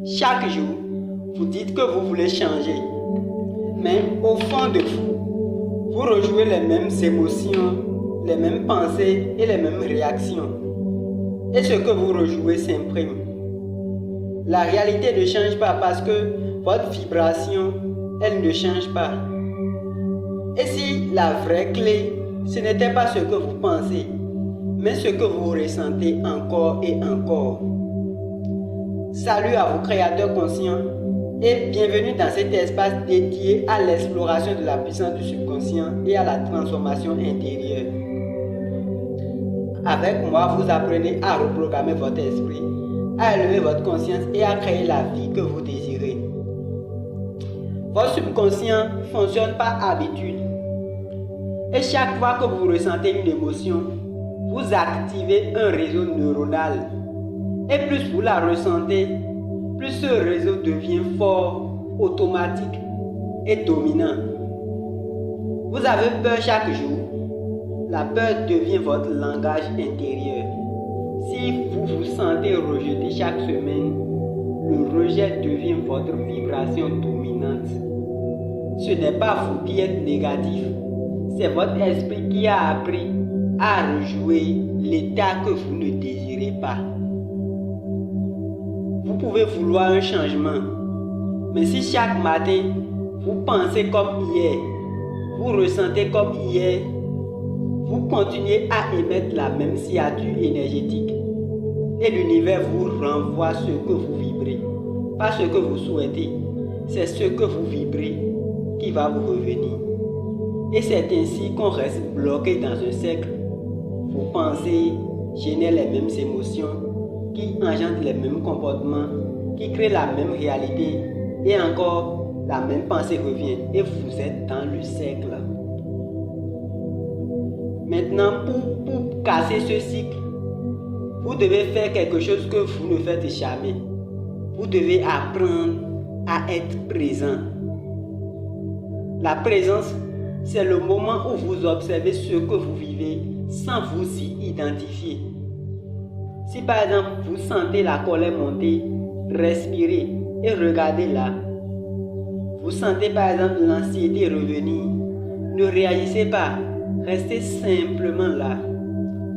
Chaque jour, vous dites que vous voulez changer. Mais au fond de vous, vous rejouez les mêmes émotions, les mêmes pensées et les mêmes réactions. Et ce que vous rejouez s'imprime. La réalité ne change pas parce que votre vibration, elle ne change pas. Et si la vraie clé, ce n'était pas ce que vous pensez, mais ce que vous ressentez encore et encore. Salut à vous créateurs conscients et bienvenue dans cet espace dédié à l'exploration de la puissance du subconscient et à la transformation intérieure. Avec moi, vous apprenez à reprogrammer votre esprit, à élever votre conscience et à créer la vie que vous désirez. Votre subconscient fonctionne par habitude. Et chaque fois que vous ressentez une émotion, vous activez un réseau neuronal. Et plus vous la ressentez, plus ce réseau devient fort, automatique et dominant. Vous avez peur chaque jour. La peur devient votre langage intérieur. Si vous vous sentez rejeté chaque semaine, le rejet devient votre vibration dominante. Ce n'est pas vous qui êtes négatif, c'est votre esprit qui a appris à rejouer l'état que vous ne désirez pas. Vous pouvez vouloir un changement, mais si chaque matin vous pensez comme hier, vous ressentez comme hier, vous continuez à émettre la même signature énergétique et l'univers vous renvoie ce que vous vibrez, pas ce que vous souhaitez, c'est ce que vous vibrez qui va vous revenir. Et c'est ainsi qu'on reste bloqué dans un cercle. Vos pensées génèrent les mêmes émotions, qui engendrent les mêmes comportements, qui créent la même réalité, et encore la même pensée revient, et vous êtes dans le cercle. Maintenant, pour casser ce cycle, vous devez faire quelque chose que vous ne faites jamais. Vous devez apprendre à être présent. La présence, c'est le moment où vous observez ce que vous vivez sans vous y identifier. Si par exemple vous sentez la colère monter, respirez et regardez-la. Vous sentez par exemple l'anxiété revenir, ne réagissez pas, restez simplement là.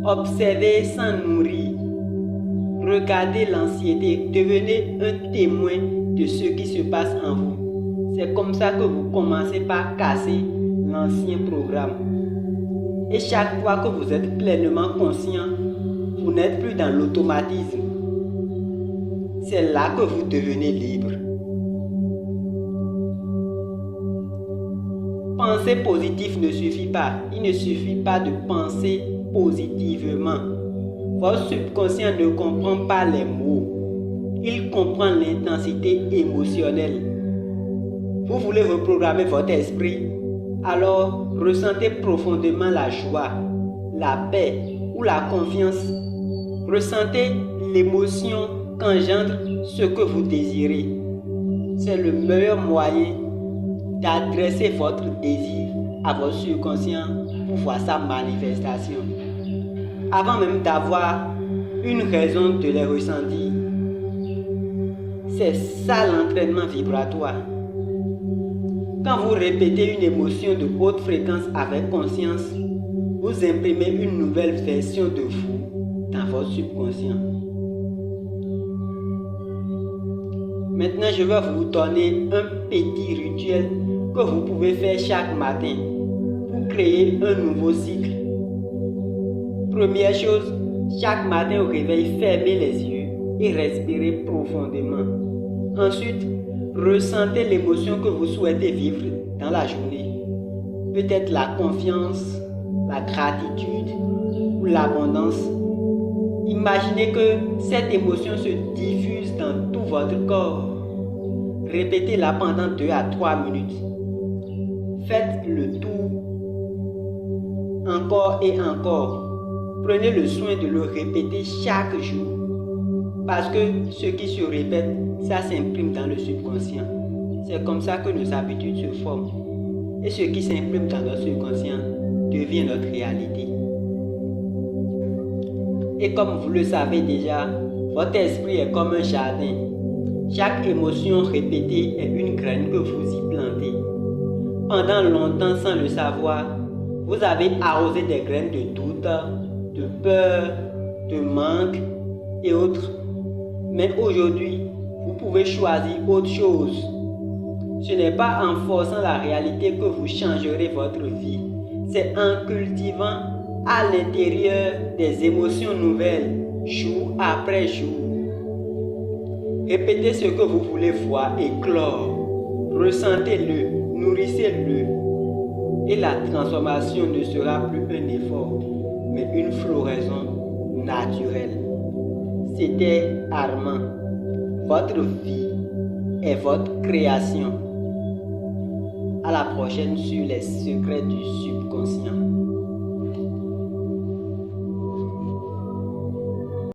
Observez sans nourrir. Regardez l'anxiété, devenez un témoin de ce qui se passe en vous. C'est comme ça que vous commencez par casser l'ancien programme. Et chaque fois que vous êtes pleinement conscient, vous n'êtes plus dans l'automatisme. C'est là que vous devenez libre. Penser positif ne suffit pas. Il ne suffit pas de penser positivement. Votre subconscient ne comprend pas les mots. Il comprend l'intensité émotionnelle. Vous voulez reprogrammer votre esprit? Alors ressentez profondément la joie, la paix ou la confiance. Ressentez l'émotion qu'engendre ce que vous désirez. C'est le meilleur moyen d'adresser votre désir à votre subconscient pour voir sa manifestation. Avant même d'avoir une raison de les ressentir. C'est ça l'entraînement vibratoire. Quand vous répétez une émotion de haute fréquence avec conscience, vous imprimez une nouvelle version de vous dans votre subconscient. Maintenant, je vais vous donner un petit rituel que vous pouvez faire chaque matin pour créer un nouveau cycle. Première chose, chaque matin au réveil, fermez les yeux et respirez profondément. Ensuite, ressentez l'émotion que vous souhaitez vivre dans la journée. Peut-être la confiance, la gratitude ou l'abondance. Imaginez que cette émotion se diffuse dans tout votre corps. Répétez-la pendant 2 à 3 minutes. Faites le tour encore et encore. Prenez le soin de le répéter chaque jour. Parce que ce qui se répète, ça s'imprime dans le subconscient. C'est comme ça que nos habitudes se forment. Et ce qui s'imprime dans notre subconscient devient notre réalité. Et comme vous le savez déjà, votre esprit est comme un jardin. Chaque émotion répétée est une graine que vous y plantez. Pendant longtemps, sans le savoir, vous avez arrosé des graines de doute, de peur, de manque et autres. Mais aujourd'hui, vous pouvez choisir autre chose. Ce n'est pas en forçant la réalité que vous changerez votre vie. C'est en cultivant à l'intérieur des émotions nouvelles, jour après jour. Répétez ce que vous voulez voir éclore. Ressentez-le, nourrissez-le. Et la transformation ne sera plus un effort, mais une floraison naturelle. C'était Armand. Votre vie est votre création. À la prochaine sur les secrets du subconscient.